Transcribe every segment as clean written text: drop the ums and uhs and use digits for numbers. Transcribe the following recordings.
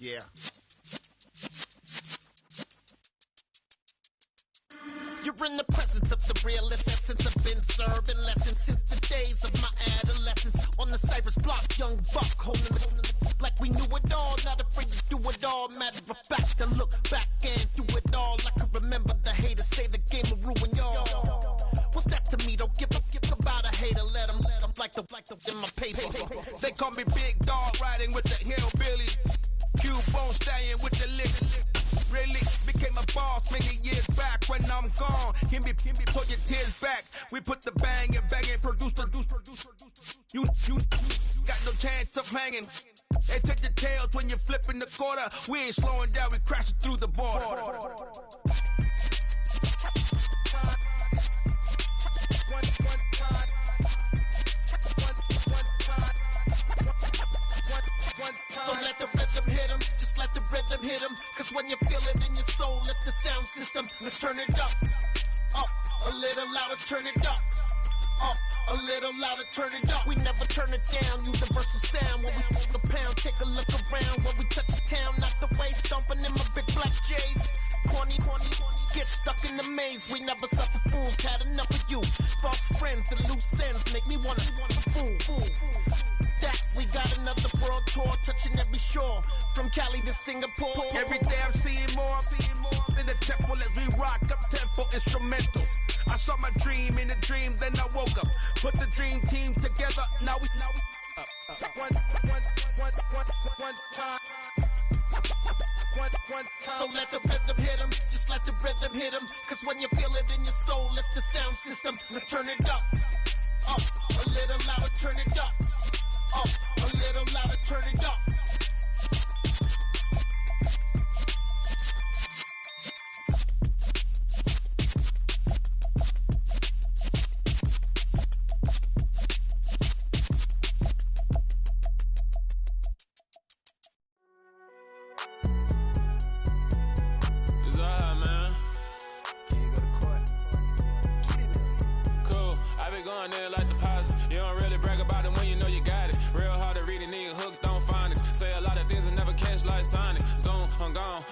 Yeah. You're in the presence of the realest essence. I've been serving lessons since the days of my adolescence. On the Cypress block, young buck holding the like we knew it all. Not afraid to do it all. Matter of fact, to look back and do it all. I can remember the haters say the game will ruin y'all. What's that to me? Don't give about a hater. Let them like the in my paper. They call me Big Dog, riding with the hillbilly. Cubone staying with the lick. Really became a boss many years back. When I'm gone, can be pull your tears back. We put the bang and produce. You got no chance of hanging. They take the tails when you're flipping the quarter. We ain't slowing down, we crashing through the border. So let the rhythm hit him, just let the rhythm hit him. Cause when you feel it in your soul, lift the sound system. Let's turn it up, a little louder, turn it up, a little louder, turn it up. We never turn it down, universal sound. When we hold the pound, take a look around. When we touch the town, not the way, stomping in my big black J's. Corny, get stuck in the maze. We never suffer fools, had enough of you. False friends and loose ends make me wanna fool. That we got another world tour, touching every shore, from Cali to Singapore. Every day I'm seeing more in the temple as we rock up tempo instrumentals. I saw my dream in a dream, then I woke up. Put the dream team together, now we one time. So let the rhythm hit him, just let the rhythm hit him. Cause when you feel it in your soul, lift the sound system. Now turn it up, a little louder, turn it up, a little louder, turn it up.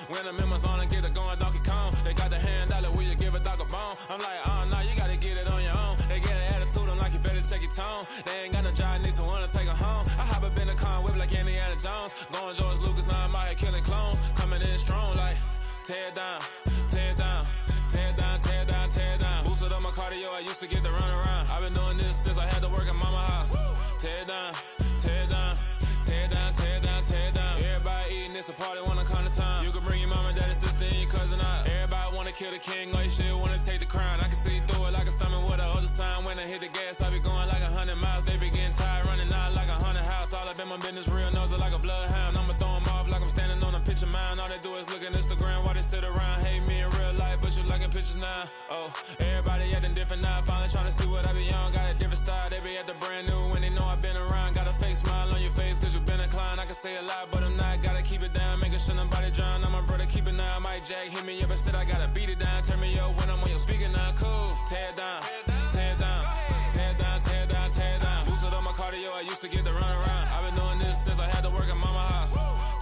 When I'm in my zone and get it going Donkey Kong. They got the hand dollar, will you give a dog a bone? I'm like, oh no, you gotta get it on your own. They get an attitude, I'm like, you better check your tone. They ain't got no job, need someone to take her home. I hop up in the car, whip like Indiana Jones. Going George Lucas, now I'm out here killing clones. Coming in strong like, tear it down, tear it down, tear it down, tear it down, tear it down. Boosted up my cardio, I used to get to run around. I've been doing this since I had to work at mama house. Tear it down, tear it down, tear it down, tear it down, tear it down. Everybody eating, it's a party, wanna come to time. You can bring your mama, daddy, sister, and your cousin out. Everybody wanna kill the king, or you shit wanna take the crown. I can see through it like a stomach with a other sign. When I hit the gas, I be going like 100 miles. They be getting tired, running out like 100 house. All up in my business, real nose like a bloodhound. I'ma throw 'em off like I'm standing on a picture mound. All they do is look at Instagram while they sit around. Hate me in real life, but you liking pictures now. Oh, everybody acting different now. Finally trying to see what I be on. Got a different style, they be at the brand new when they know I've been around. Got a fake smile on your face, cause you been inclined. I can say a lot, but I'm not. Gotta keep it down, making sure nobody drown. I'm my brother, keep it now. Mike Jack hit me up and said I gotta beat it down. Turn me up when I'm on your speaker now. Cool, tear it down, tear it down, tear it down, tear it down, tear it down. Boosted up my cardio, I used to get to run around. I've been doing this since I had to work at mama house.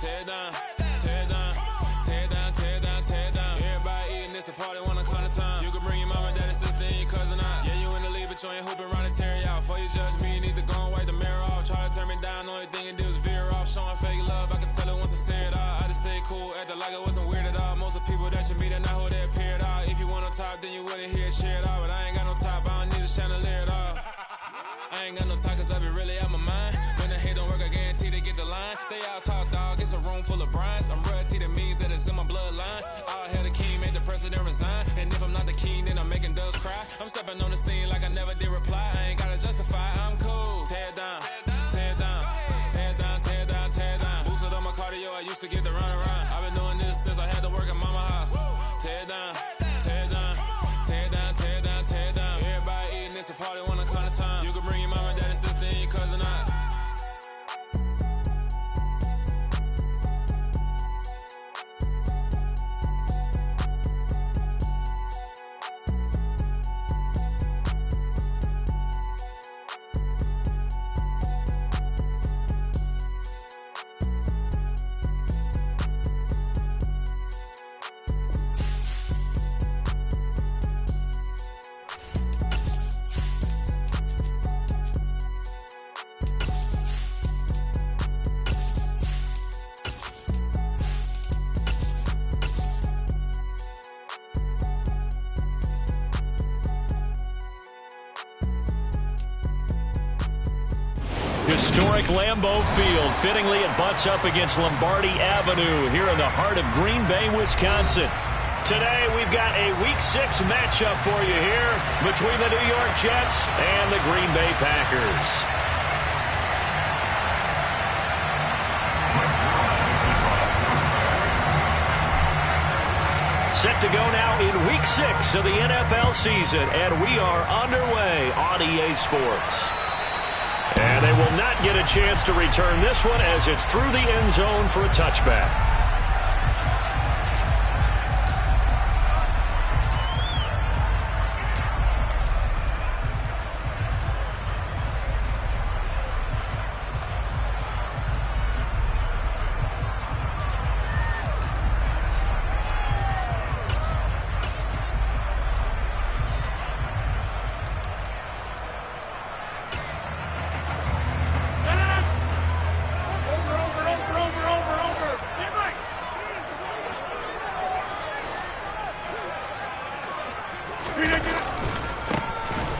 Tear it down, tear it down, tear it down, tear it down, tear it down. Everybody eating, it's a party, wanna come to time. You can bring your mama, daddy, sister, and your cousin out. Yeah, you in the lead, but you ain't hooping around and tear you out. Before you judge me, you need to go and wipe the mirror off. Try to turn me down, only thing you do is veer off. Showing fake love, I can tell it once I see it all. I just stay cool, acting like it wasn't weird at all. Most of the people that you meet are not who they appear at all. If you want on top, then you wouldn't hear it cheer at all. But I ain't got no top, I don't need a chandelier at all. I ain't got no time, cause I be really out my mind. When the hate don't work, I guarantee they get the line. They all talk, dog, it's a room full of brines. I'm royalty, that means that it's in my bloodline. All hail the king, made the president resign. And if I'm not the king, then I'm making doves cry. I'm stepping on the scene like I never did reply. I ain't gotta justify, I'm cool. Tear it down, tear it down, tear it down, tear it down, tear it down. Boosted up my cardio, I used to get to run around. I've been doing this since I had to work at mama house. Tear it down, tear it down, tear it down, tear it down, tear it down. Everybody eating, it's a party, wanna come to time. You can bring your mama, daddy, sister, and your cousin out. Historic Lambeau Field. Fittingly, it butts up against Lombardi Avenue here in the heart of Green Bay, Wisconsin. Today, we've got a Week 6 matchup for you here between the New York Jets and the Green Bay Packers. Set to go now in Week 6 of the NFL season, and we are underway on EA Sports. And they will not get a chance to return this one as it's through the end zone for a touchback.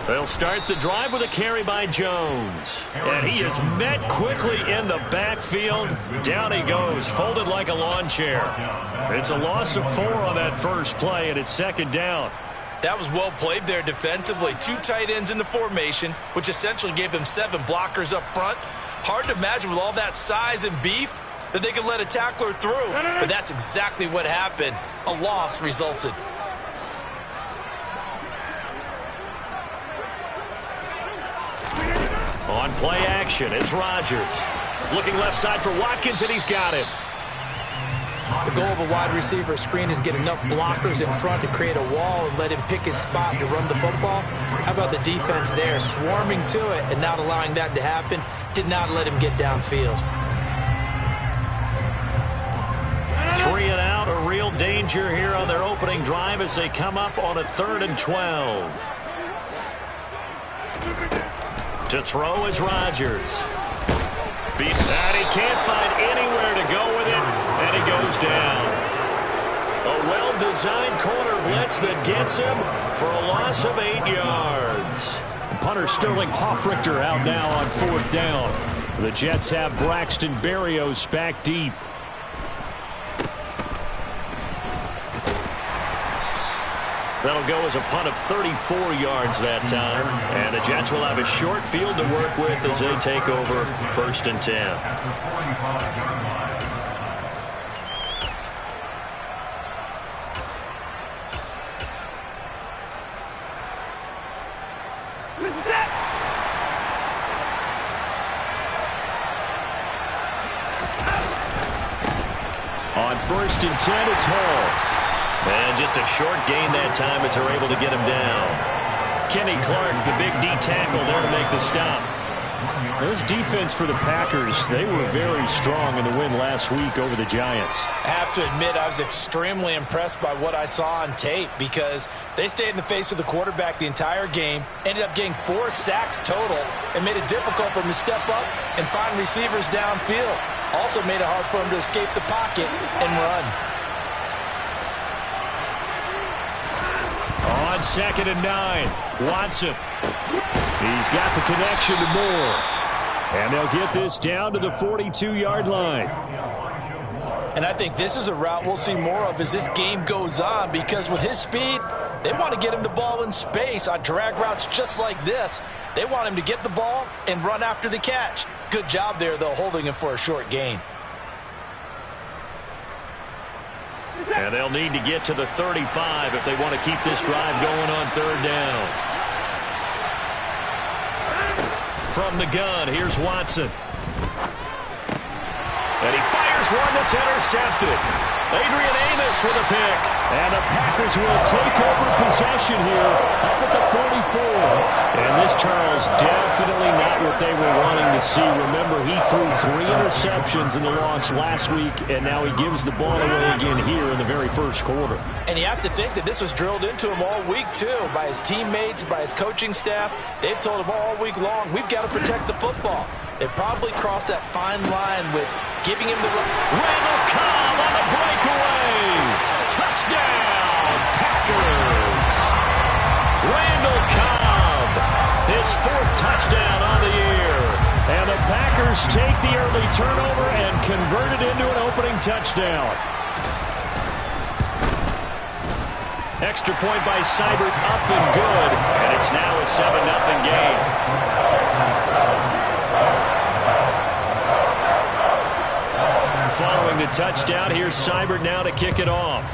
They'll start the drive with a carry by Jones. And he is met quickly in the backfield. Down he goes, folded like a lawn chair. It's a loss of 4 on that first play, and it's second down. That was well played there defensively. 2 tight ends in the formation, which essentially gave them 7 blockers up front. Hard to imagine with all that size and beef that they could let a tackler through. But that's exactly what happened. A loss resulted. On play action, it's Rodgers. Looking left side for Watkins, and he's got him. The goal of a wide receiver screen is get enough blockers in front to create a wall and let him pick his spot to run the football. How about the defense there, swarming to it and not allowing that to happen? Did not let him get downfield. 3 and out, a real danger here on their opening drive as they come up on a 3rd and 12. To throw is Rodgers. Beat that. He can't find anywhere to go with it, and he goes down. A well-designed corner blitz that gets him for a loss of 8 yards. Punter Sterling Hoffrichter out now on 4th down. The Jets have Braxton Berrios back deep. That'll go as a punt of 34 yards that time. And the Jets will have a short field to work with as they take over 1st and 10. On 1st and 10, it's Hall. And just a short gain that time as they're able to get him down. Kenny Clark, the big D tackle there to make the stop. This defense for the Packers, they were very strong in the win last week over the Giants. I have to admit, I was extremely impressed by what I saw on tape because they stayed in the face of the quarterback the entire game, ended up getting 4 sacks total, and made it difficult for him to step up and find receivers downfield. Also made it hard for him to escape the pocket and run. On 2nd and 9, Watson. He's got the connection to Moore. And they'll get this down to the 42-yard line. And I think this is a route we'll see more of as this game goes on because with his speed, they want to get him the ball in space on drag routes just like this. They want him to get the ball and run after the catch. Good job there, though, holding him for a short gain. And they'll need to get to the 35 if they want to keep this drive going on 3rd down. From the gun, here's Watson. And he fires one that's intercepted. Adrian Amos with a pick. And the Packers will take over possession here up at the 44. And this, Charles, definitely not what they were wanting to see. Remember, he threw 3 interceptions in the loss last week, and now he gives the ball away again here in the very first quarter. And you have to think that this was drilled into him all week, too, by his teammates, by his coaching staff. They've told him all week long, we've got to protect the football. They probably crossed that fine line with giving him the Randall Cobb on the breakaway. Touchdown, Packers. Randall Cobb, his 4th touchdown on the year. And And the Packers take the early turnover and convert it into an opening touchdown. Extra point by Seibert, up and good. And it's now a 7-0 game. Following the touchdown, here's Seibert now to kick it off.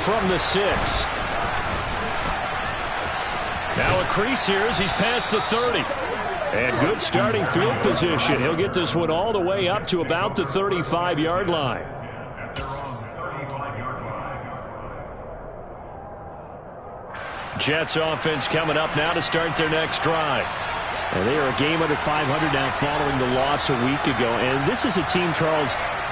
From the 6. Now a crease here as he's past the 30. And good starting field position. He'll get this one all the way up to about the 35-yard line. Jets offense coming up now to start their next drive. And they are a game under 500 now following the loss a week ago. And this is a team, Charles,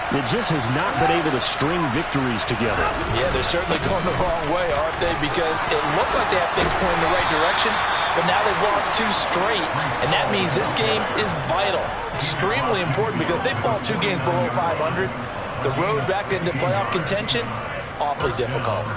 that just has not been able to string victories together. Yeah, they're certainly going the wrong way, aren't they? Because it looked like they have things pointing in the right direction, but now they've lost 2 straight. And that means this game is vital, extremely important, because if they fall 2 games below 500, the road back into playoff contention, awfully difficult.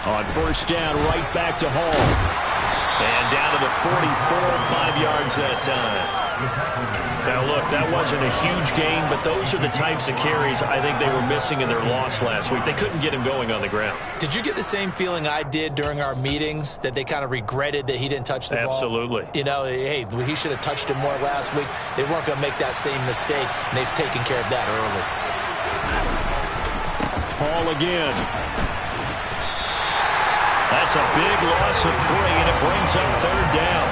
On first down, right back to Hall. And down to the 44, 5 yards that time. Now, look, that wasn't a huge gain, but those are the types of carries I think they were missing in their loss last week. They couldn't get him going on the ground. Did you get the same feeling I did during our meetings, that they kind of regretted that he didn't touch the ball? Absolutely. You know, hey, he should have touched him more last week. They weren't going to make that same mistake, and they've taken care of that early. Hall again. That's a big loss of 3, and it brings up third down.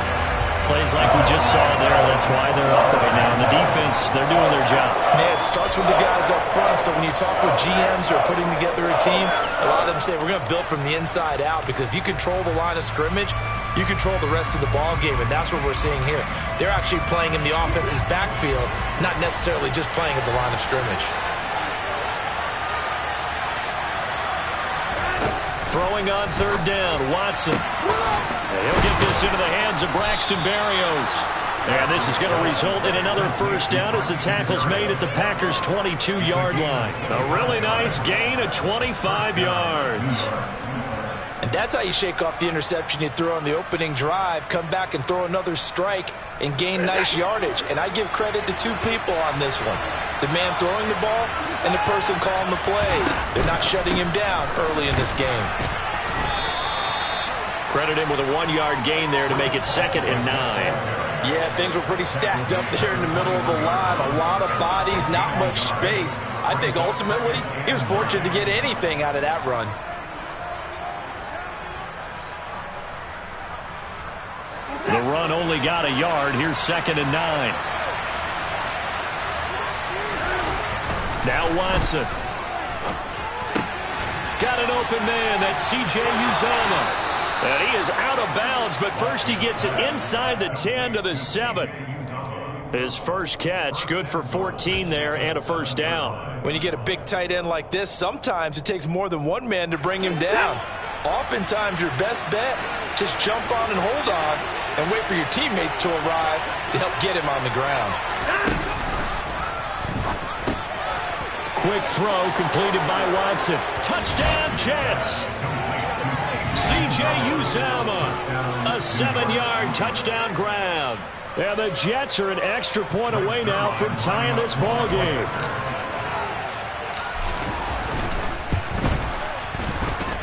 Plays like we just saw there, that's why they're up right now. And the defense, they're doing their job. Yeah, it starts with the guys up front, so when you talk with GMs who are putting together a team, a lot of them say we're going to build from the inside out, because if you control the line of scrimmage, you control the rest of the ball game, and that's what we're seeing here. They're actually playing in the offense's backfield, not necessarily just playing at the line of scrimmage. Throwing on third down, Watson. And he'll get this into the hands of Braxton Berrios. And this is going to result in another first down as the tackle's made at the Packers' 22-yard line. A really nice gain of 25 yards. And that's how you shake off the interception you throw on the opening drive, come back and throw another strike and gain nice yardage. And I give credit to 2 people on this one. The man throwing the ball and the person calling the plays. They're not shutting him down early in this game. Credit him with a 1-yard gain there to make it 2nd and 9. Yeah, things were pretty stacked up there in the middle of the line. A lot of bodies, not much space. I think ultimately he was fortunate to get anything out of that run. The run only got a yard. Here's 2nd and 9. Now Watson. Got an open man. That's C.J. Uzomah. And he is out of bounds, but first he gets it inside the 10 to the 7. His first catch, good for 14 there and a first down. When you get a big tight end like this, sometimes it takes more than one man to bring him down. Oftentimes your best bet, just jump on and hold on and wait for your teammates to arrive to help get him on the ground. Quick throw completed by Watson. Touchdown, Jets. C.J. Uzomah, a 7-yard touchdown grab. And the Jets are an extra point away now from tying this ball game.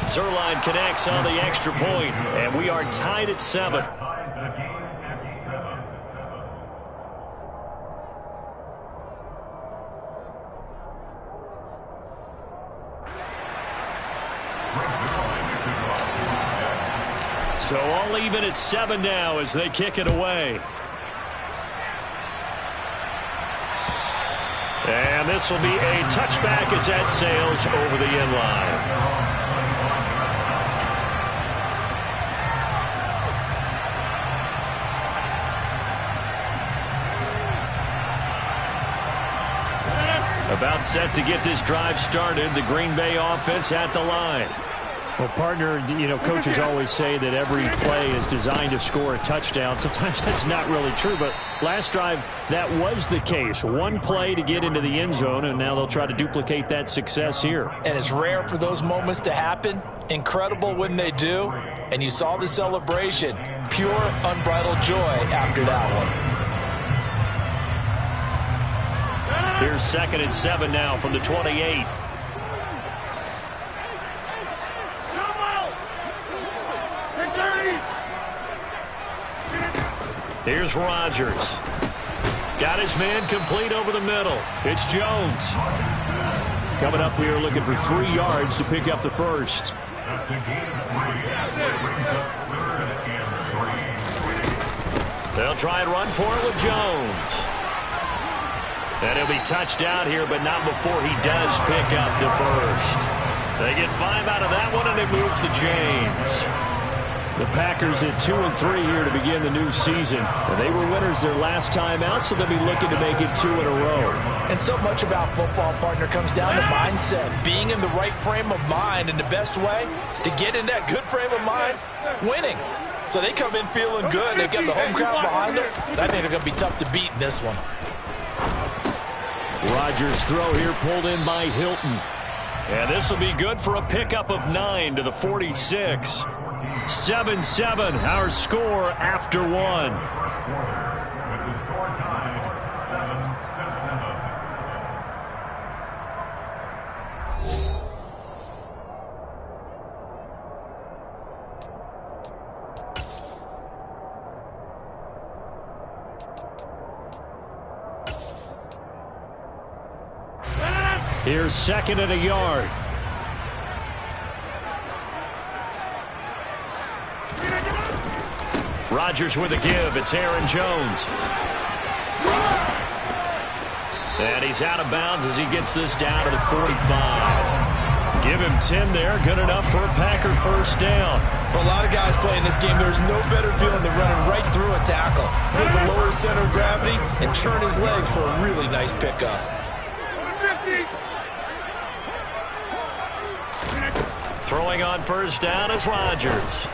Zuerlein connects on the extra point, and we are tied at 7. So all even at 7 now as they kick it away. And this will be a touchback as that sails over the end line. About set to get this drive started. The Green Bay offense at the line. Well, partner, coaches always say that every play is designed to score a touchdown. Sometimes that's not really true, but last drive, that was the case. One play to get into the end zone, and now they'll try to duplicate that success here. And it's rare for those moments to happen. Incredible when they do. And you saw the celebration. Pure, unbridled joy after that one. Here's 2nd and 7 now from the 28. Here's Rodgers. Got his man complete over the middle. It's Jones. Coming up here looking for 3 yards to pick up the first. They'll try and run for it with Jones. And he'll be touched out here, but not before he does pick up the first. They get 5 out of that one, and it moves to James. The Packers at 2-3 here to begin the new season. And they were winners their last time out, so they'll be looking to make it 2 in a row. And so much about football, partner, comes down to mindset. Being in the right frame of mind, and the best way to get in that good frame of mind, winning. So they come in feeling good. They've got the home crowd behind them. I think they're going to be tough to beat in this one. Rodgers' throw here pulled in by Hilton. And this will be good for a pickup of 9 to the 46. 7-7, our score after 1. Here's 2nd and a yard. Rodgers with a give. It's Aaron Jones. And he's out of bounds as he gets this down to the 45. Give him 10 there. Good enough for a Packer first down. For a lot of guys playing this game, there's no better feeling than running right through a tackle. He's able to lower his center of gravity and churn his legs for a really nice pickup. Throwing on first down is Rodgers.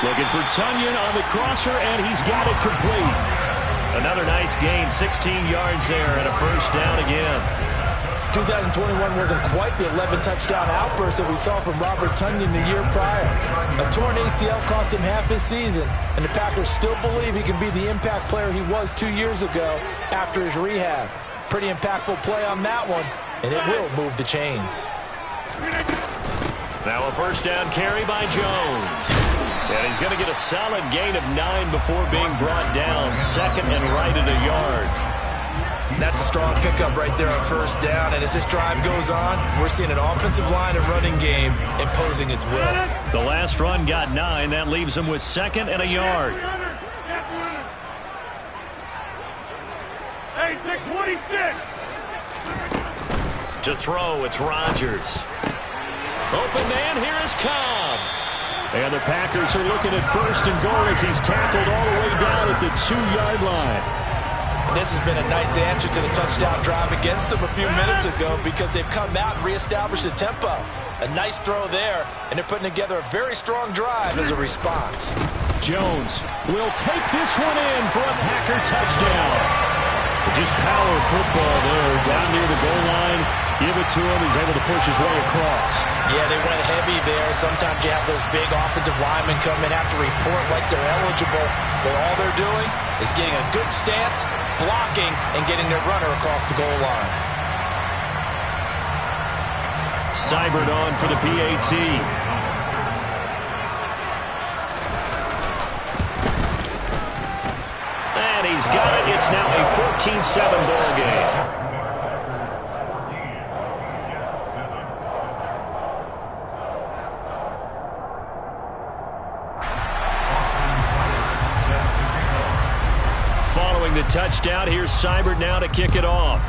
Looking for Tunyon on the crosser, and he's got it complete. Another nice gain, 16 yards there, and a first down again. 2021 wasn't quite the 11-touchdown outburst that we saw from Robert Tunyon the year prior. A torn ACL cost him half his season, and the Packers still believe he can be the impact player he was 2 years ago after his rehab. Pretty impactful play on that one, and it will move the chains. Now a first down carry by Jones. And he's going to get a solid gain of 9 before being brought down. 2nd and right at a yard. That's a strong pickup right there on first down. And as this drive goes on, we're seeing an offensive line and running game imposing its will. The last run got 9. That leaves him with 2nd and a yard. Hey, 626. To throw, it's Rodgers. Open man, here is Cobb. And the Packers are looking at first and goal as he's tackled all the way down at the 2-yard line. And this has been a nice answer to the touchdown drive against them a few minutes ago because they've come out and reestablished the tempo. A nice throw there, and they're putting together a very strong drive as a response. Jones will take this one in for a Packer touchdown. Just power football there, down near the goal line. Give it to him. He's able to push his way across. Yeah, they went heavy there. Sometimes you have those big offensive linemen come in, have to report like they're eligible. But all they're doing is getting a good stance, blocking, and getting their runner across the goal line. Seibert on for the PAT. And he's got it. It's now a 14-7 ball game. Following the touchdown, here's Seibert now to kick it off.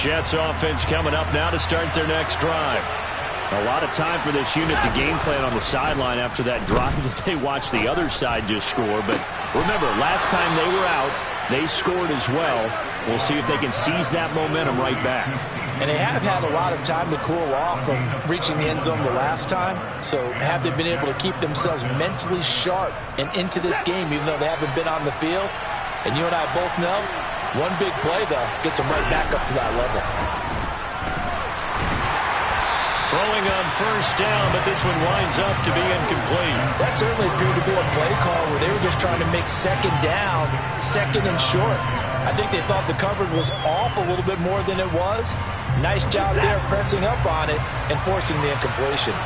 Jets offense coming up now to start their next drive. A lot of time for this unit to game plan on the sideline after that drive that they watched the other side just score. But remember, last time they were out, they scored as well. We'll see if they can seize that momentum right back. And they have had a lot of time to cool off from reaching the end zone the last time. So have they been able to keep themselves mentally sharp and into this game, even though they haven't been on the field? And you and I both know, one big play, though, gets them right back up to that level. Throwing on first down, but this one winds up to be incomplete. That certainly appeared to be a play call where they were just trying to make second down, second and short. I think they thought the coverage was off a little bit more than it was. Nice job there pressing up on it and forcing the incompletion.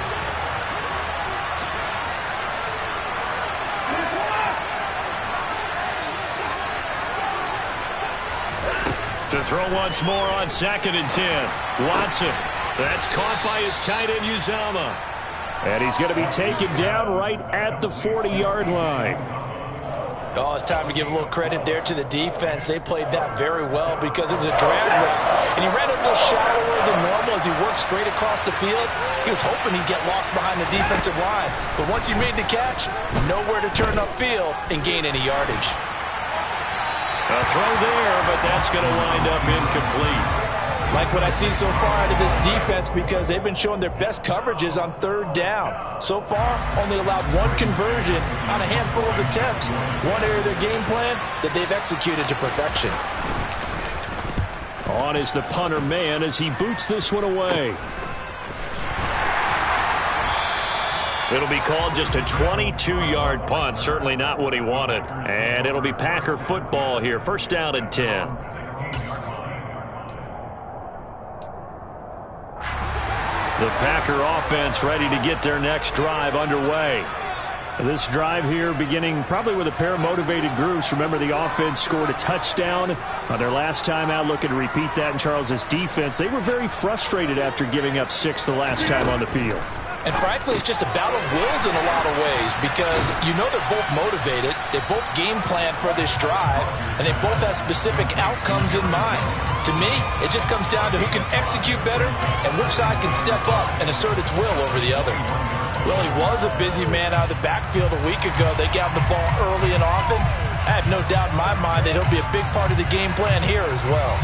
To throw once more on 2nd and 10. Watson. That's caught by his tight end, Uzomah. And he's going to be taken down right at the 40-yard line. Oh, it's time to give a little credit there to the defense. They played that very well because it was a drag route. And he ran a little shallower than normal as he worked straight across the field. He was hoping he'd get lost behind the defensive line. But once he made the catch, nowhere to turn upfield and gain any yardage. A throw there, but that's going to wind up incomplete. Like what I see so far out of this defense because they've been showing their best coverages on 3rd down. So far, only allowed one conversion on a handful of attempts. One area of their game plan that they've executed to perfection. On is the punter man as he boots this one away. It'll be called just a 22-yard punt. Certainly not what he wanted. And it'll be Packer football here. 1st down and 10. The Packer offense ready to get their next drive underway. This drive here beginning probably with a pair of motivated groups. Remember, the offense scored a touchdown on their last time out, looking to repeat that in Charles's defense. They were very frustrated after giving up 6 the last time on the field. And frankly, it's just a battle of wills in a lot of ways because you know they're both motivated, they both game plan for this drive, and they both have specific outcomes in mind. To me, it just comes down to who can execute better and which side can step up and assert its will over the other. Well, he was a busy man out of the backfield a week ago. They got the ball early and often. I have no doubt in my mind that he'll be a big part of the game plan here as well.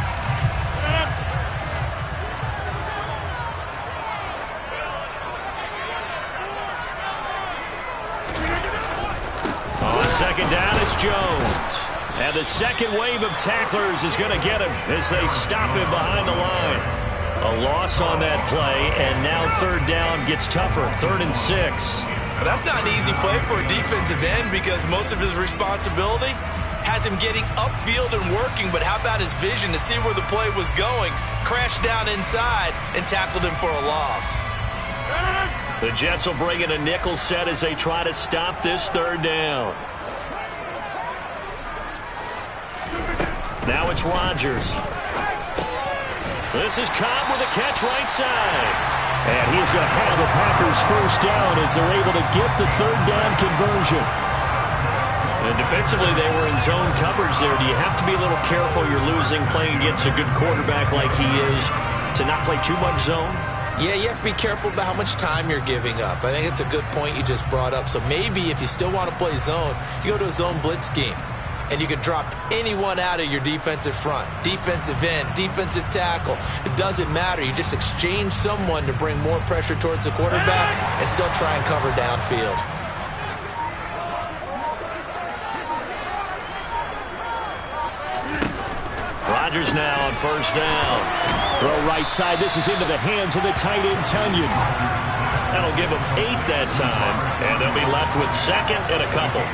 On 2nd down, it's Jones. And the second wave of tacklers is going to get him as they stop him behind the line. A loss on that play, and now 3rd down gets tougher. 3rd and 6. Well, that's not an easy play for a defensive end because most of his responsibility has him getting upfield and working, but how about his vision to see where the play was going, crashed down inside, and tackled him for a loss. The Jets will bring in a nickel set as they try to stop this 3rd down. Now it's Rodgers. This is Cobb with a catch right side. And he's going to have the Packers 1st down as they're able to get the 3rd down conversion. And defensively, they were in zone coverage there. Do you have to be a little careful you're losing playing against a good quarterback like he is to not play too much zone? Yeah, you have to be careful about how much time you're giving up. I think it's a good point you just brought up. So maybe if you still want to play zone, you go to a zone blitz scheme. And you can drop anyone out of your defensive front. Defensive end, defensive tackle. It doesn't matter. You just exchange someone to bring more pressure towards the quarterback and still try and cover downfield. Rodgers now on 1st down. Throw right side. This is into the hands of the tight end, Tunyon. That'll give them 8 that time. And they'll be left with 2nd and a couple.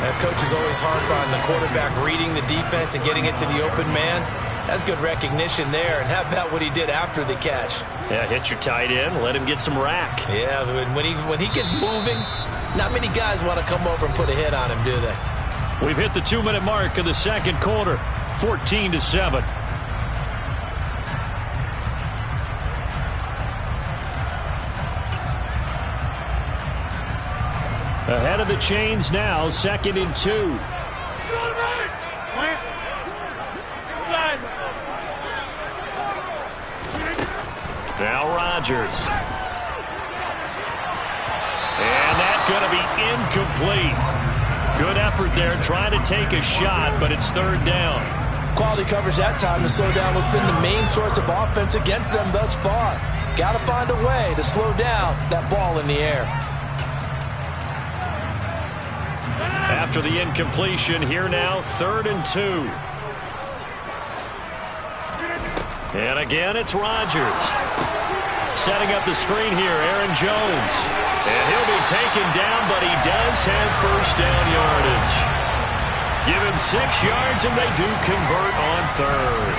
That coach is always harp on the quarterback reading the defense and getting it to the open man. That's good recognition there. And how about what he did after the catch? Yeah, hit your tight end, let him get some rack. Yeah, when he gets moving, not many guys want to come over and put a hit on him, do they? We've hit the 2-minute mark of the 2nd quarter, 14-7. Ahead of the chains now, 2nd and 2. Now Rodgers. And that's going to be incomplete. Good effort there trying to take a shot, but it's third down. Quality coverage that time to slow down has been the main source of offense against them thus far. Got to find a way to slow down that ball in the air. After the incompletion, here now, 3rd and 2. And again, it's Rodgers. Setting up the screen here, Aaron Jones. And he'll be taken down, but he does have first down yardage. Give him 6 yards, and they do convert on 3rd.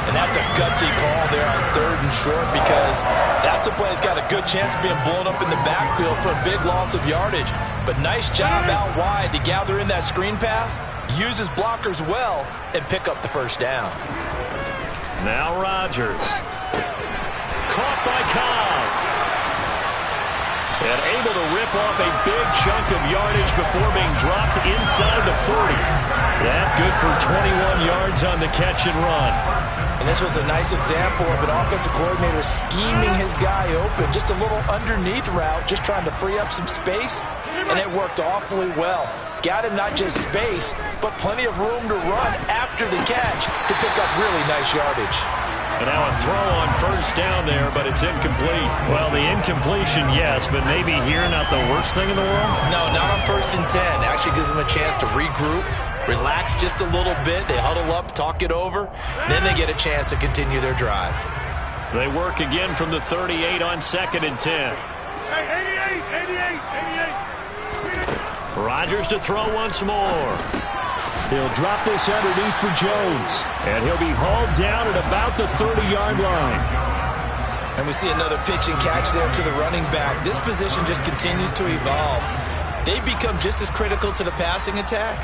And that's a gutsy call there on 3rd and short, because that's a play that's got a good chance of being blown up in the backfield for a big loss of yardage. But nice job out wide to gather in that screen pass, use his blockers well, and pick up the first down. Now Rodgers. Caught by Cobb. And able to rip off a big chunk of yardage before being dropped inside the 40. That good for 21 yards on the catch and run. And this was a nice example of an offensive coordinator scheming his guy open. Just a little underneath route, just trying to free up some space, and it worked awfully well. Got him not just space, but plenty of room to run after the catch to pick up really nice yardage. And now a throw on first down there, but it's incomplete. Well, the incompletion, yes, but maybe here not the worst thing in the world? No, not on 1st and 10. Actually gives them a chance to regroup, relax just a little bit. They huddle up, talk it over, then they get a chance to continue their drive. They work again from the 38 on 2nd and 10. 88. Rodgers to throw once more. He'll drop this underneath for Jones. And he'll be hauled down at about the 30-yard line. And we see another pitch and catch there to the running back. This position just continues to evolve. They become just as critical to the passing attack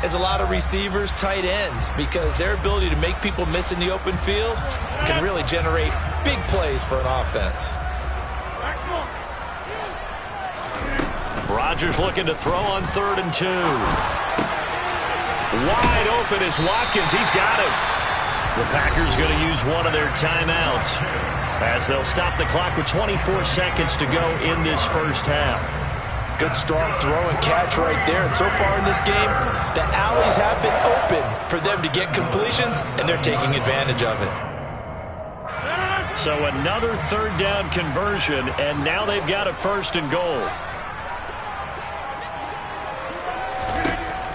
as a lot of receivers, tight ends, because their ability to make people miss in the open field can really generate big plays for an offense. Rodgers looking to throw on 3rd and 2. Wide open is Watkins. He's got him. The Packers going to use one of their timeouts as they'll stop the clock with 24 seconds to go in this first half. Good strong throw and catch right there. And so far in this game, the alleys have been open for them to get completions, and they're taking advantage of it. So another 3rd down conversion, and now they've got a 1st and goal.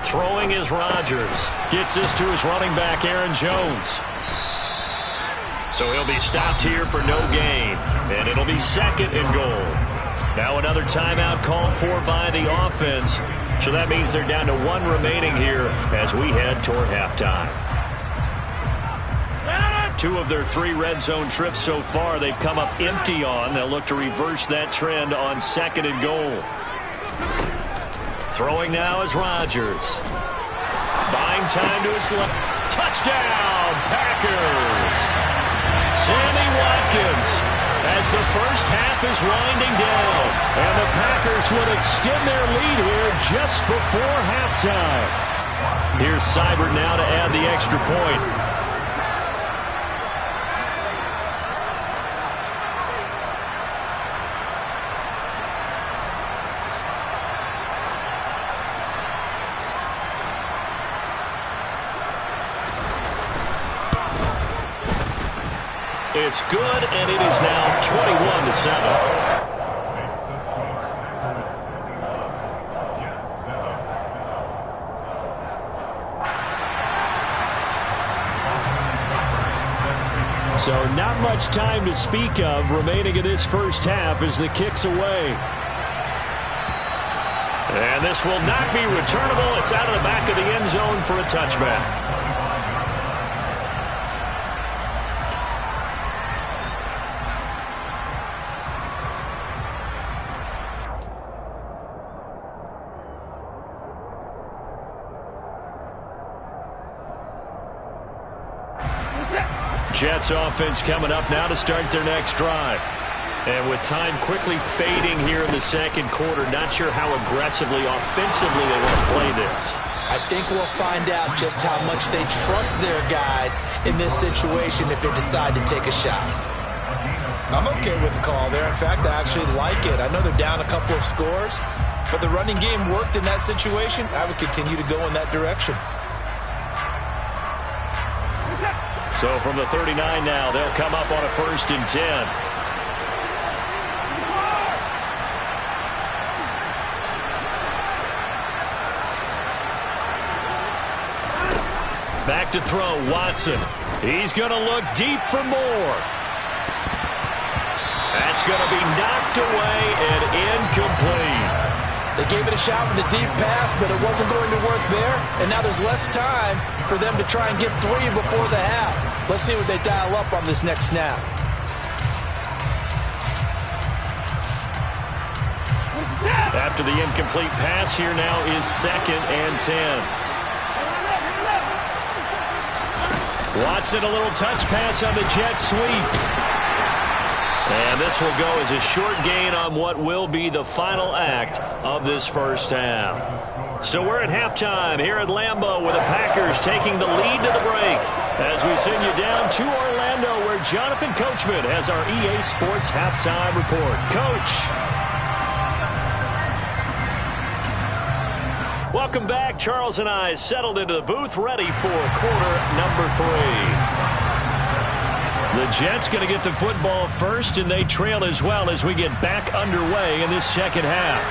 Throwing is Rodgers. Gets this to his running back, Aaron Jones. So he'll be stopped here for no gain. And it'll be 2nd and goal. Now another timeout called for by the offense. So that means they're down to 1 remaining here as we head toward halftime. 2 of their 3 red zone trips so far they've come up empty on. They'll look to reverse that trend on 2nd and goal. Throwing now is Rodgers. Buying time to his left. Touchdown, Packers! Sammy Watkins as the first half is winding down. And the Packers will extend their lead here just before halftime. Here's Seibert now to add the extra point. It's good, and it is now 21-7. So not much time to speak of remaining in this first half as the kick's away. And this will not be returnable. It's out of the back of the end zone for a touchback. Jets offense coming up now to start their next drive. And with time quickly fading here in the second quarter, not sure how aggressively, offensively they want to play this. I think we'll find out just how much they trust their guys in this situation if they decide to take a shot. I'm okay with the call there. In fact, I actually like it. I know they're down a couple of scores, but the running game worked in that situation. I would continue to go in that direction. So from the 39 now, they'll come up on a 1st and 10. Back to throw, Watson. He's going to look deep for more. That's going to be knocked away and incomplete. They gave it a shot with a deep pass, but it wasn't going to work there. And now there's less time for them to try and get 3 before the half. Let's see what they dial up on this next snap. After the incomplete pass, here now is 2nd and 10. Watson, a little touch pass on the jet sweep. And this will go as a short gain on what will be the final act of this first half. So we're at halftime here at Lambeau with the Packers taking the lead to the break. As we send you down to Orlando where Jonathan Coachman has our EA Sports halftime report. Coach. Welcome back. Charles and I settled into the booth ready for quarter number 3. The Jets going to get the football first, and they trail as well as we get back underway in this second half.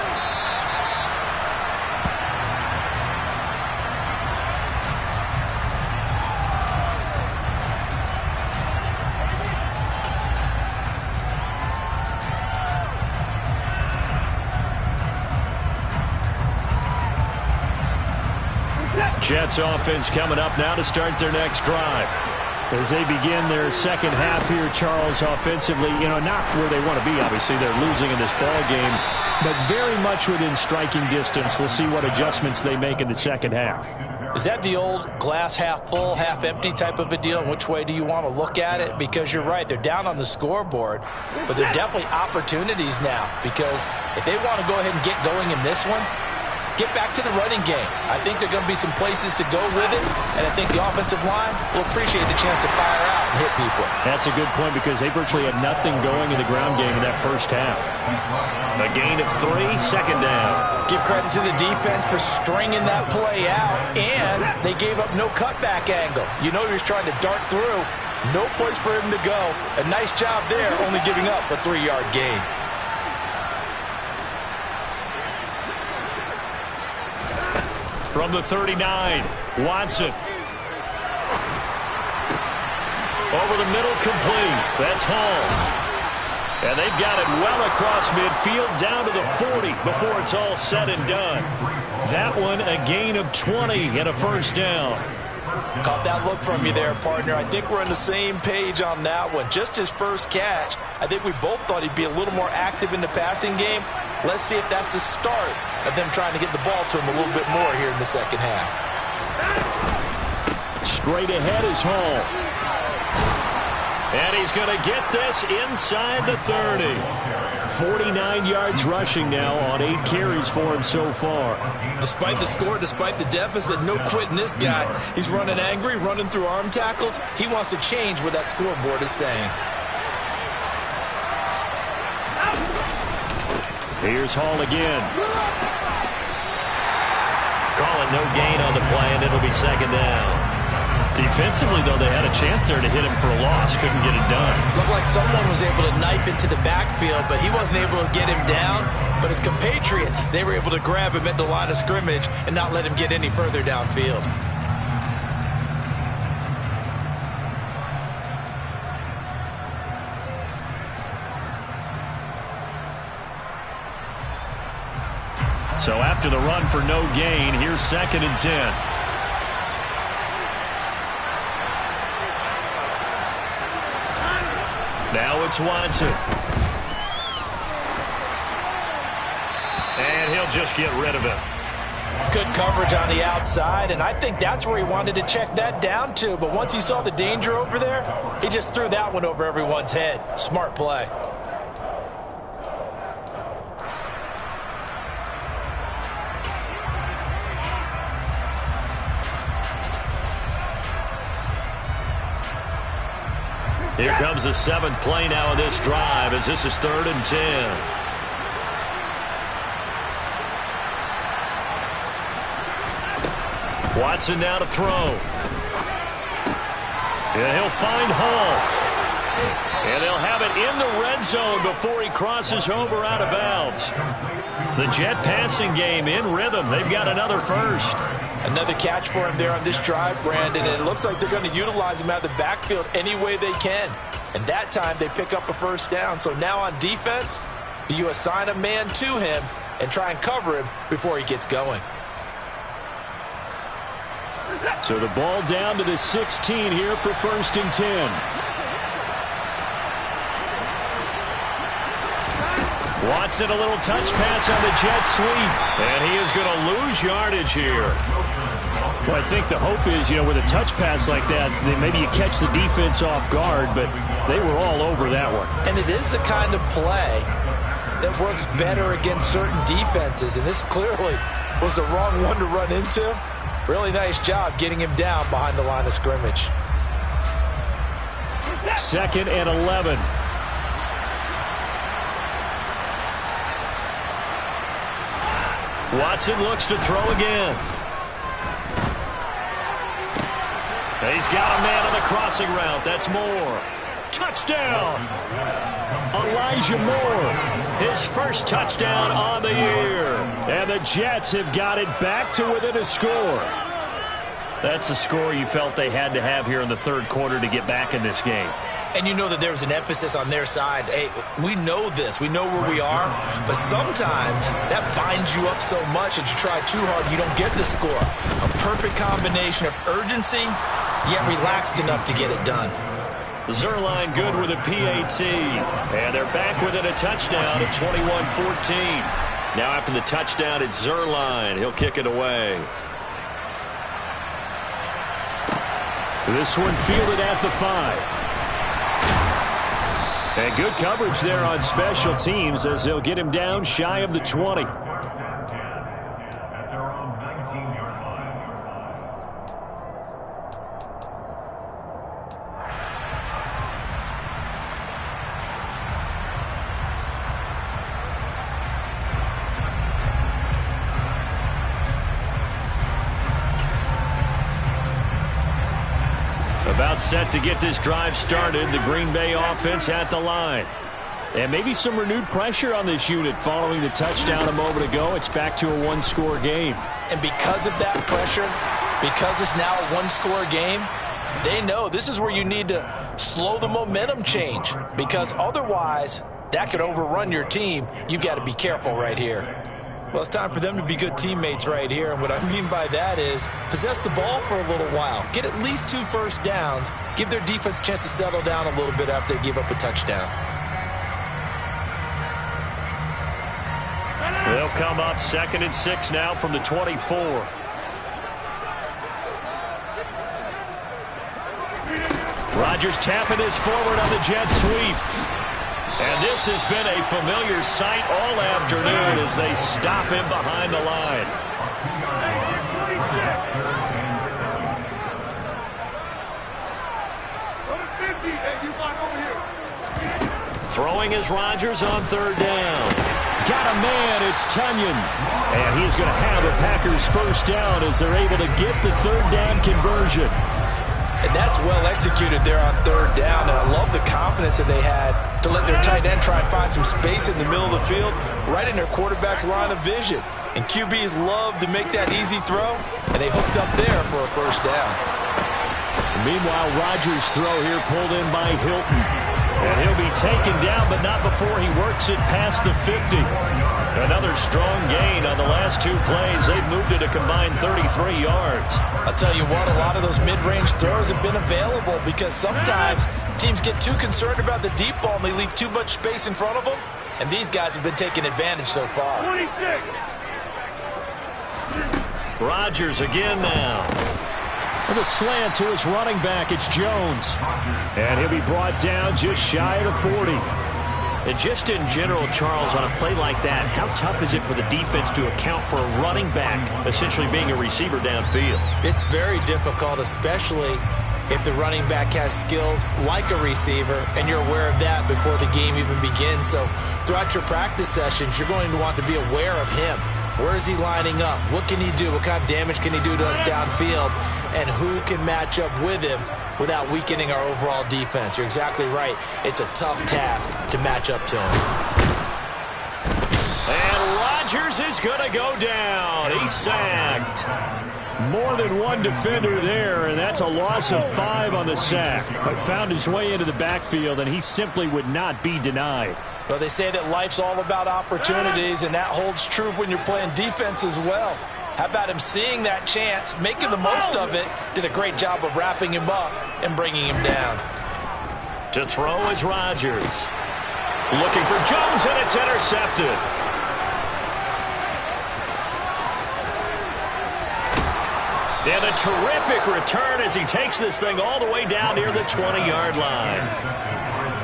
Jets offense coming up now to start their next drive. As they begin their second half here, Charles, offensively, not where they want to be. Obviously, they're losing in this ball game, but very much within striking distance. We'll see what adjustments they make in the second half. Is that the old glass half full, half empty type of a deal? And which way do you want to look at it? Because you're right, they're down on the scoreboard, but they're definitely opportunities now. Because if they want to go ahead and get going in this one, get back to the running game. I think there are going to be some places to go with it, and I think the offensive line will appreciate the chance to fire out and hit people. That's a good point because they virtually had nothing going in the ground game in that first half. A gain of 3, 2nd down. Give credit to the defense for stringing that play out, and they gave up no cutback angle. You know he was trying to dart through. No place for him to go. A nice job there, only giving up a 3-yard gain. From the 39, Watson. Over the middle, complete. That's Hall. And they've got it well across midfield down to the 40 before it's all said and done. That one a gain of 20 and a first down. Caught that look from you there, partner. I think we're on the same page on that one. Just his first catch, I think we both thought he'd be a little more active in the passing game. Let's see if that's the start of them trying to get the ball to him a little bit more here in the second half. Straight ahead is Hall. And he's going to get this inside the 30. 49 yards rushing now on 8 carries for him so far. Despite the score, despite the deficit, no quitting this guy. He's running angry, running through arm tackles. He wants to change what that scoreboard is saying. Here's Hall again. Call it no gain on the play, and it'll be 2nd down. Defensively, though, they had a chance there to hit him for a loss. Couldn't get it done. Looked like someone was able to knife into the backfield, but he wasn't able to get him down. But his compatriots, they were able to grab him at the line of scrimmage and not let him get any further downfield. So after the run for no gain, here's 2nd and 10. Now it's Watson. And he'll just get rid of it. Good coverage on the outside, and I think that's where he wanted to check that down to. But once he saw the danger over there, he just threw that one over everyone's head. Smart play. Here comes the 7th play now of this drive as this is 3rd and 10. Watson now to throw. And he'll find Hall. And they'll have it in the red zone before he crosses over out of bounds. The Jet passing game in rhythm. They've got another first. Another catch for him there on this drive, Brandon, and it looks like they're going to utilize him out of the backfield any way they can. And that time they pick up a first down. So now on defense, do you assign a man to him and try and cover him before he gets going? So the ball down to the 16 here for 1st and 10. Watson, a little touch pass on the jet sweep. And he is going to lose yardage here. Well, I think the hope is, with a touch pass like that, then maybe you catch the defense off guard, but they were all over that one. And it is the kind of play that works better against certain defenses, and this clearly was the wrong one to run into. Really nice job getting him down behind the line of scrimmage. 2nd and 11. Watson looks to throw again. He's got a man on the crossing route. That's Moore. Touchdown! Elijah Moore. His first touchdown on the year. And the Jets have got it back to within a score. That's a score you felt they had to have here in the 3rd quarter to get back in this game. And you know that there was an emphasis on their side. Hey, we know this. We know where we are. But sometimes that binds you up so much that you try too hard, you don't get the score. A perfect combination of urgency, yet relaxed enough to get it done. Zuerlein good with a PAT. And they're back within a touchdown at 21-14. Now after the touchdown, it's Zuerlein. He'll kick it away. This one fielded at the 5. And good coverage there on special teams as they'll get him down shy of the 20. About set to get this drive started. The Green Bay offense at the line. And maybe some renewed pressure on this unit following the touchdown a moment ago. It's back to a one-score game. And because of that pressure, because it's now a one-score game, they know this is where you need to slow the momentum change. Because otherwise, that could overrun your team. You've got to be careful right here. Well, it's time for them to be good teammates right here. And what I mean by that is possess the ball for a little while. Get at least 2 first downs. Give their defense a chance to settle down a little bit after they give up a touchdown. They'll come up 2nd and 6 now from the 24. Rodgers tapping his forward on the jet sweep. And this has been a familiar sight all afternoon as they stop him behind the line. Throwing is Rodgers on 3rd down. Got a man, it's Tunyon. And he's going to have a Packers first down as they're able to get the 3rd down conversion. And that's well executed there on 3rd down. And I love the confidence that they had to let their tight end try and find some space in the middle of the field, right in their quarterback's line of vision. And QBs love to make that easy throw, and they hooked up there for a first down. Meanwhile, Rodgers' throw here pulled in by Hilton. And he'll be taken down, but not before he works it past the 50. Another strong gain on the last 2 plays. They've moved it a combined 33 yards. I'll tell you what, a lot of those mid-range throws have been available because sometimes teams get too concerned about the deep ball and they leave too much space in front of them. And these guys have been taking advantage so far. 26. Rodgers again now. With a slant to his running back, it's Jones. And he'll be brought down just shy of the 40. And just in general, Charles, on a play like that, how tough is it for the defense to account for a running back essentially being a receiver downfield? It's very difficult, especially if the running back has skills like a receiver, and you're aware of that before the game even begins. So throughout your practice sessions, you're going to want to be aware of him. Where is he lining up? What can he do? What kind of damage can he do to us downfield? And who can match up with him without weakening our overall defense? You're exactly right. It's a tough task to match up to him. And Rodgers is going to go down. He's sacked. More than one defender there, and that's a loss of 5 on the sack. But found his way into the backfield, and he simply would not be denied. Well, they say that life's all about opportunities, and that holds true when you're playing defense as well. How about him seeing that chance, making the most of it, did a great job of wrapping him up and bringing him down. To throw is Rodgers. Looking for Jones, and it's intercepted. And a terrific return as he takes this thing all the way down near the 20-yard line.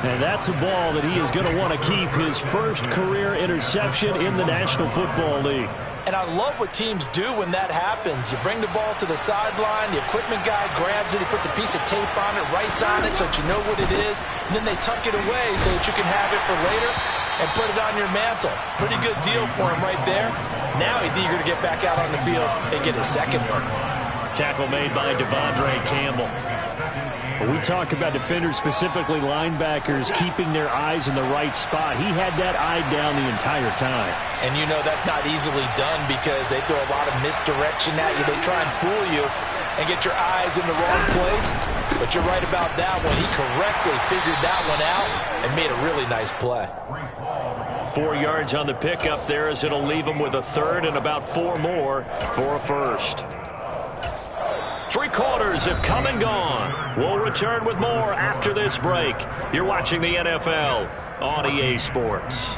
And that's a ball that he is going to want to keep, his first career interception in the National Football League. And I love what teams do when that happens. You bring the ball to the sideline, the equipment guy grabs it, he puts a piece of tape on it, writes on it so that you know what it is, and then they tuck it away so that you can have it for later and put it on your mantle. Pretty good deal for him right there. Now he's eager to get back out on the field and get his second one. Tackle made by Devondre Campbell. When we talk about defenders, specifically linebackers, keeping their eyes in the right spot, he had that eye down the entire time. And you know that's not easily done because they throw a lot of misdirection at you. They try and fool you and get your eyes in the wrong place. But you're right about that one. He correctly figured that one out and made a really nice play. 4 yards on the pickup there as it'll leave him with a third and about 4 more for a first. 3 quarters have come and gone. We'll return with more after this break. You're watching the NFL on EA Sports.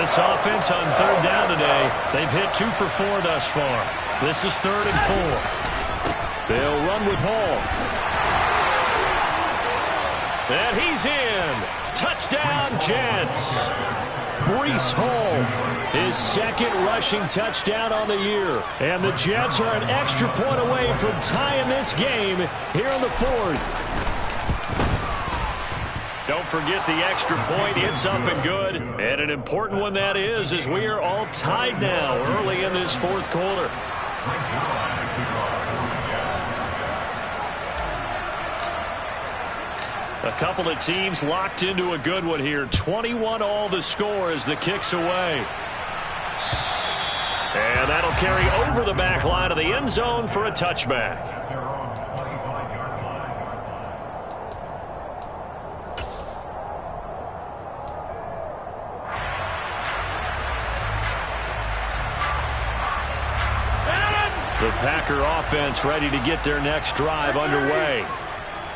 This offense on third down today, they've hit 2 for 4 thus far. This is 3rd and 4. They'll run with Hall. And he's in. Touchdown, Jets. Breece Hall, his second rushing touchdown on the year. And the Jets are an extra point away from tying this game here in the 4th. Don't forget the extra point. It's up and good. And an important one that is, as we are all tied now early in this 4th quarter. A couple of teams locked into a good one here. 21-all the score as the kick's away. And that'll carry over the back line of the end zone for a touchback. The Packer offense ready to get their next drive underway.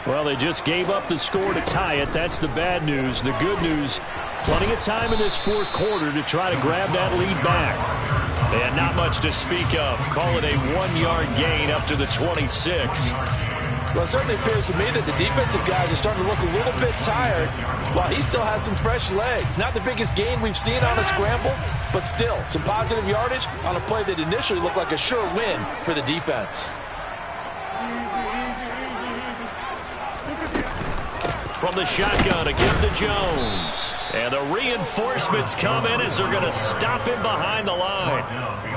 Well, they just gave up the score to tie it. That's the bad news. The good news, plenty of time in this 4th quarter to try to grab that lead back. And not much to speak of. Call it a 1-yard gain up to the 26. Well, it certainly appears to me that the defensive guys are starting to look a little bit tired while he still has some fresh legs. Not the biggest gain we've seen on a scramble, but still some positive yardage on a play that initially looked like a sure win for the defense. From the shotgun to give to Jones. And the reinforcements come in as they're going to stop him behind the line.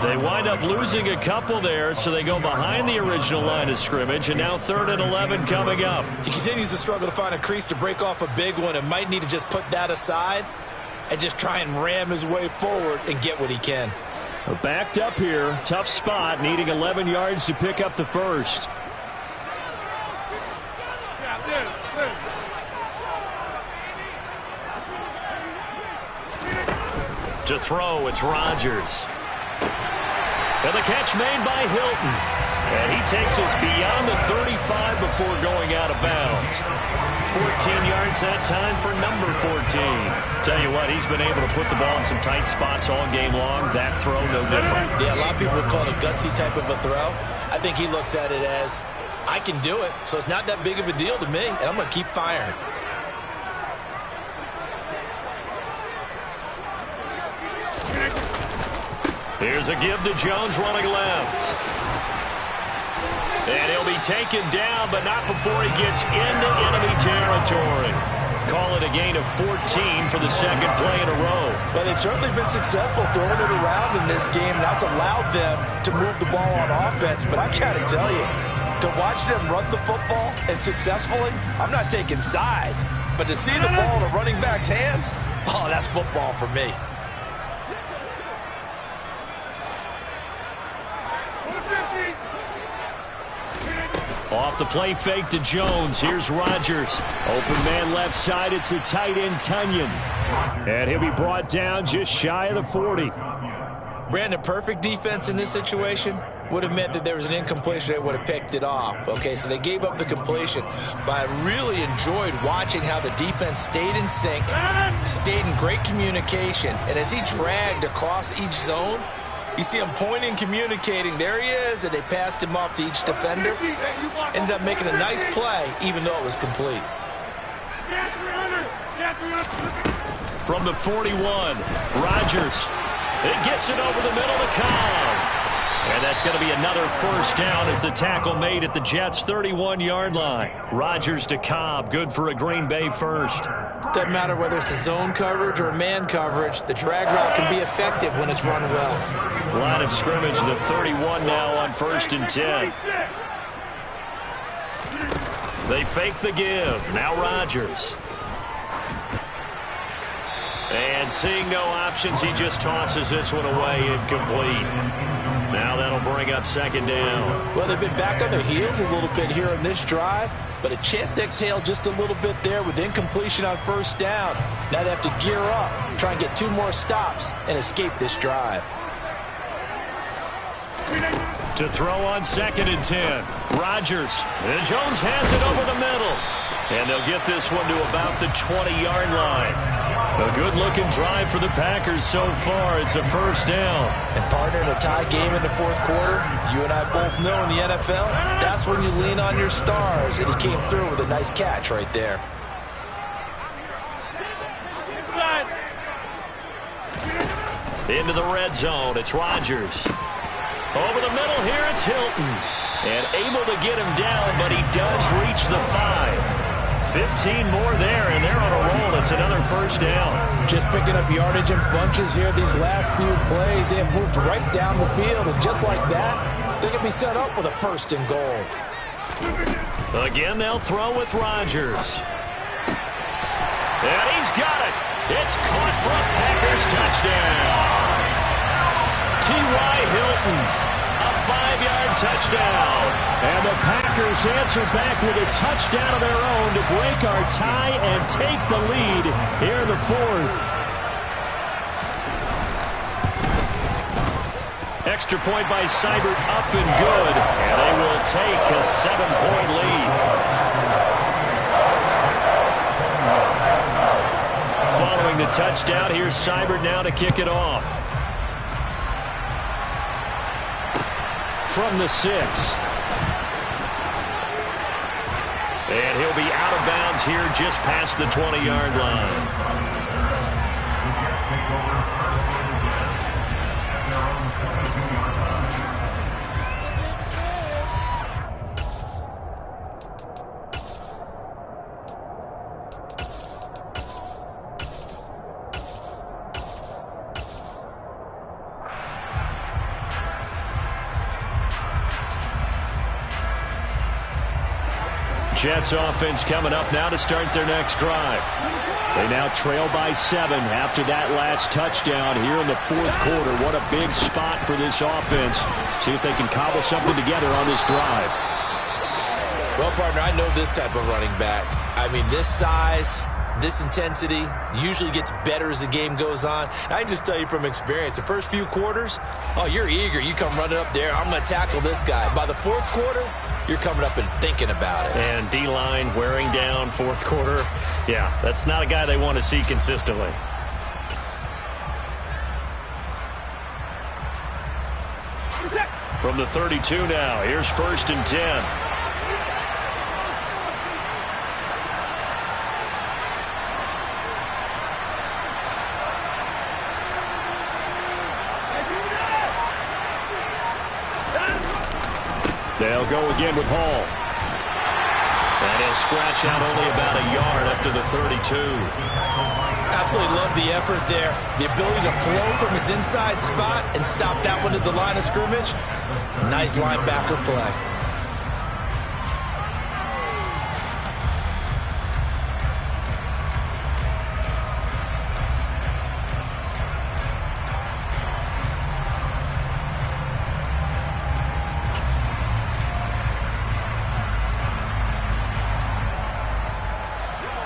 They wind up losing a couple there, so they go behind the original line of scrimmage, and now 3rd and 11 coming up. He continues to struggle to find a crease to break off a big one and might need to just put that aside and just try and ram his way forward and get what he can. Backed up here, tough spot, needing 11 yards to pick up the first. To throw, it's Rodgers. And the catch made by Hilton. And he takes us beyond the 35 before going out of bounds. 14 yards that time for number 14. Tell you what, he's been able to put the ball in some tight spots all game long. That throw, no different. Yeah, a lot of people would call it a gutsy type of a throw. I think he looks at it as, I can do it, so it's not that big of a deal to me, and I'm going to keep firing. Here's a give to Jones running left. And he'll be taken down, but not before he gets into enemy territory. Call it a gain of 14 for the second play in a row. Well, they've certainly been successful throwing it around in this game. That's allowed them to move the ball on offense. But I got to tell you, to watch them run the football and successfully, I'm not taking sides. But to see the ball in a running back's hands, oh, that's football for me. Off the play fake to Jones. Here's Rodgers. Open man left side. It's the tight end, Tunyon. And he'll be brought down just shy of the 40. Brandon, perfect defense in this situation would have meant that there was an incompletion. They would have picked it off. Okay, so they gave up the completion. But I really enjoyed watching how the defense stayed in sync, stayed in great communication. And as he dragged across each zone, you see him pointing, communicating. There he is, and they passed him off to each defender. Ended up making a nice play, even though it was complete. From the 41, Rodgers. It gets it over the middle to Cobb. And that's going to be another first down as the tackle made at the Jets' 31-yard line. Rodgers to Cobb, good for a Green Bay first. Doesn't matter whether it's a zone coverage or a man coverage. The drag route can be effective when it's run well. Line of scrimmage, the 31 now on 1st and 10. They fake the give. Now Rodgers. And seeing no options, he just tosses this one away, incomplete. Now that'll bring up second down. Well, they've been back on their heels a little bit here on this drive, but a chance to exhale just a little bit there with incompletion on first down. Now they have to gear up, try and get 2 more stops, and escape this drive. To throw on 2nd and 10. Rodgers. And Jones has it over the middle. And they'll get this one to about the 20-yard line. A good-looking drive for the Packers so far. It's a first down. And partner, in a tie game in the 4th quarter, you and I both know in the NFL, that's when you lean on your stars. And he came through with a nice catch right there. Into the red zone. It's Rodgers. Over the middle here, it's Hilton. And able to get him down, but he does reach the 5. 15 more there, and they're on a roll. It's another first down. Just picking up yardage in bunches here these last few plays. They have moved right down the field, and just like that, they can be set up with a 1st and goal. Again, they'll throw with Rodgers. And he's got it. It's caught for a Packers touchdown. T.Y. Hilton. A 5-yard touchdown. And the Packers answer back with a touchdown of their own to break our tie and take the lead here in the 4th. Extra point by Seibert, up and good. And they will take a 7-point lead. Following the touchdown, here's Seibert now to kick it off. From the 6. And he'll be out of bounds here just past the 20-yard line. Jets offense coming up now to start their next drive. They now trail by 7 after that last touchdown here in the 4th quarter. What a big spot for this offense. See if they can cobble something together on this drive. Well, partner, I know this type of running back. I mean, this size, this intensity usually gets better as the game goes on. I can just tell you from experience, the first few quarters, oh, you're eager. You come running up there, I'm going to tackle this guy. By the 4th quarter, you're coming up and thinking about it. And D-line wearing down 4th quarter. Yeah, that's not a guy they want to see consistently. From the 32 now, here's 1st and 10. They'll go again with Hall. And he'll scratch out only about a yard up to the 32. Absolutely love the effort there. The ability to flow from his inside spot and stop that one at the line of scrimmage. Nice linebacker play.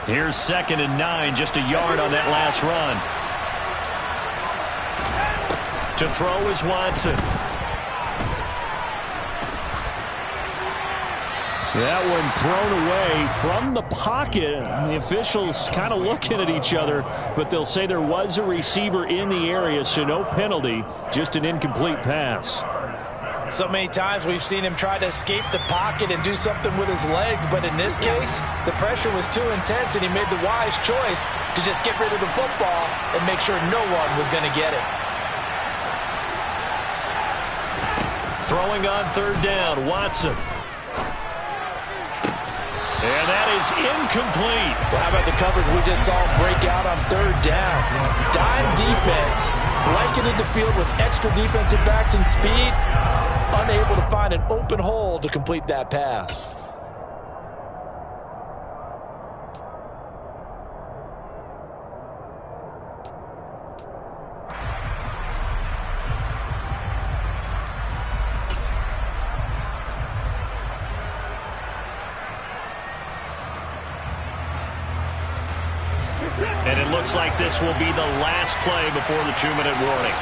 Here's 2nd and 9, just a yard on that last run. To throw is Watson. That one thrown away from the pocket. The officials kind of looking at each other, but they'll say there was a receiver in the area, so no penalty, just an incomplete pass. So many times we've seen him try to escape the pocket and do something with his legs, but in this case, the pressure was too intense and he made the wise choice to just get rid of the football and make sure no one was going to get it. Throwing on 3rd down, Watson. And that is incomplete. Well, how about the coverage we just saw break out on 3rd down? Dime defense, blanketed the field with extra defensive backs and speed, unable to find an open hole to complete that pass. And it looks like this will be the last play before the 2-minute warning.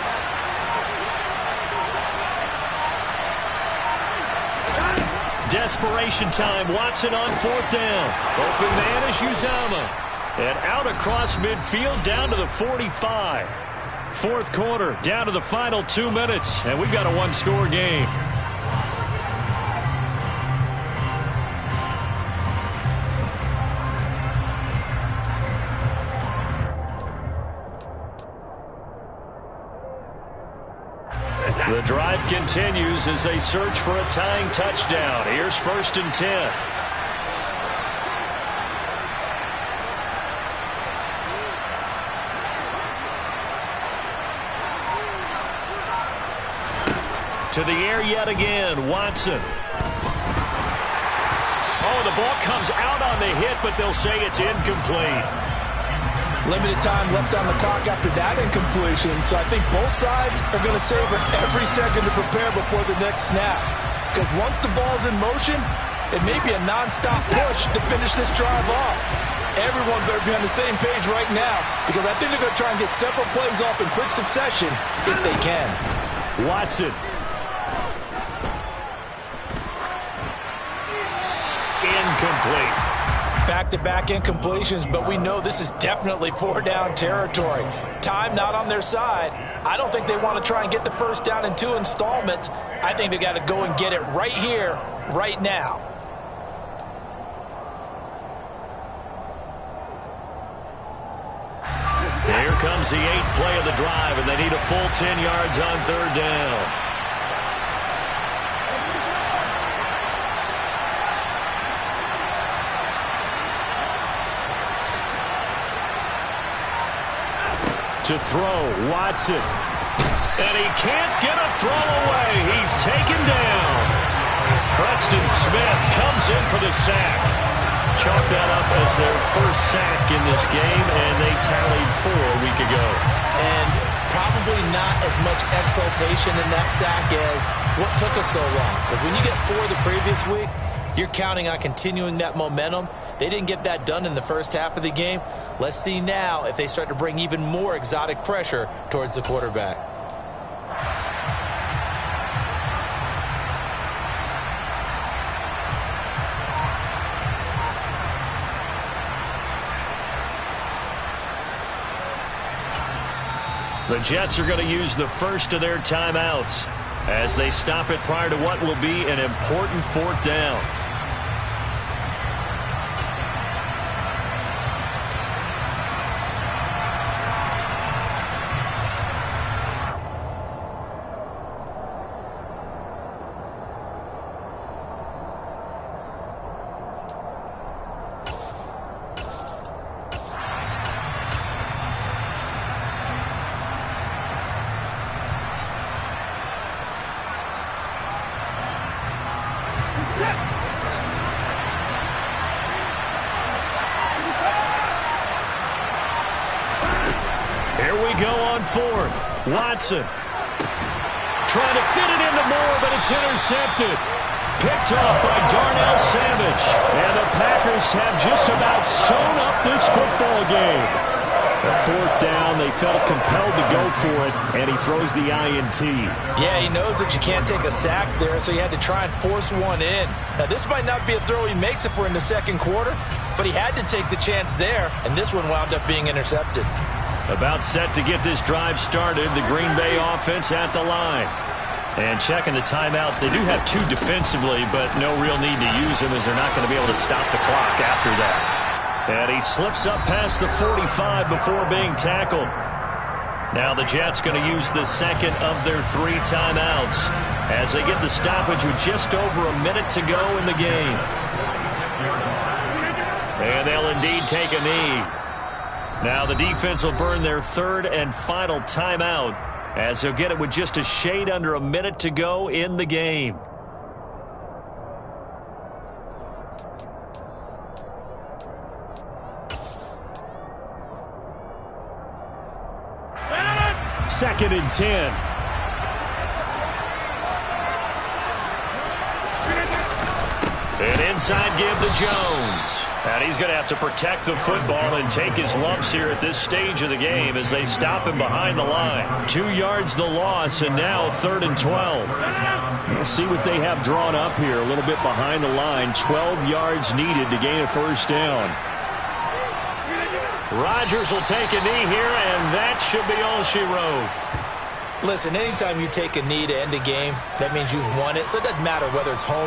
Desperation time. Watson on 4th down. Open man is Uzomah. And out across midfield down to the 45. 4th quarter, down to the final 2 minutes. And we've got a one-score game. The drive continues as they search for a tying touchdown. Here's 1st and 10. To the air yet again, Watson. Oh, the ball comes out on the hit, but they'll say it's incomplete. Limited time left on the clock after that incompletion, so I think both sides are going to savor every second to prepare before the next snap. Because once the ball's in motion, it may be a nonstop push to finish this drive off. Everyone better be on the same page right now, because I think they're going to try and get several plays off in quick succession if they can. Watson. Incomplete. Back-to-back incompletions, but we know this is definitely 4-down territory. Time not on their side. I don't think they want to try and get the first down in 2 installments. I think they got to go and get it right here, right now. Here comes the 8th play of the drive, and they need a full 10 yards on 3rd down. To throw, Watson. And he can't get a throw away. He's taken down. Preston Smith comes in for the sack. Chalk that up as their first sack in this game, and they tallied 4 a week ago. And probably not as much exultation in that sack as what took us so long. Because when you get 4 the previous week, you're counting on continuing that momentum. They didn't get that done in the first half of the game. Let's see now if they start to bring even more exotic pressure towards the quarterback. The Jets are going to use the first of their timeouts as they stop it prior to what will be an important 4th down. we go on fourth. Watson trying to fit it into Moore, but it's intercepted. Picked off by Darnell Savage. And the Packers have just about sewn up this football game. A fourth down, they felt compelled to go for it, and he throws the INT. Yeah, he knows that you can't take a sack there, so he had to try and force one in. Now, this might not be a throw he makes if we're in the second quarter, but he had to take the chance there, and this one wound up being intercepted. About set to get this drive started, the Green Bay offense at the line. And checking the timeouts, they do have two defensively, but no real need to use them as they're not going to be able to stop the clock after that. And he slips up past the 45 before being tackled. Now the Jets going to use the second of their 3 timeouts as they get the stoppage with just over a minute to go in the game. And they'll indeed take a knee. Now the defense will burn their 3rd and final timeout as they'll get it with just a shade under a minute to go in the game. Second and 10. And inside give to Jones. And he's going to have to protect the football and take his lumps here at this stage of the game as they stop him behind the line. 2 yards the loss, and now 3rd and 12. We'll see what they have drawn up here. A little bit behind the line. 12 yards needed to gain a first down. Rodgers will take a knee here, and that should be all she wrote. Listen, anytime you take a knee to end a game, that means you've won it. So it doesn't matter whether it's home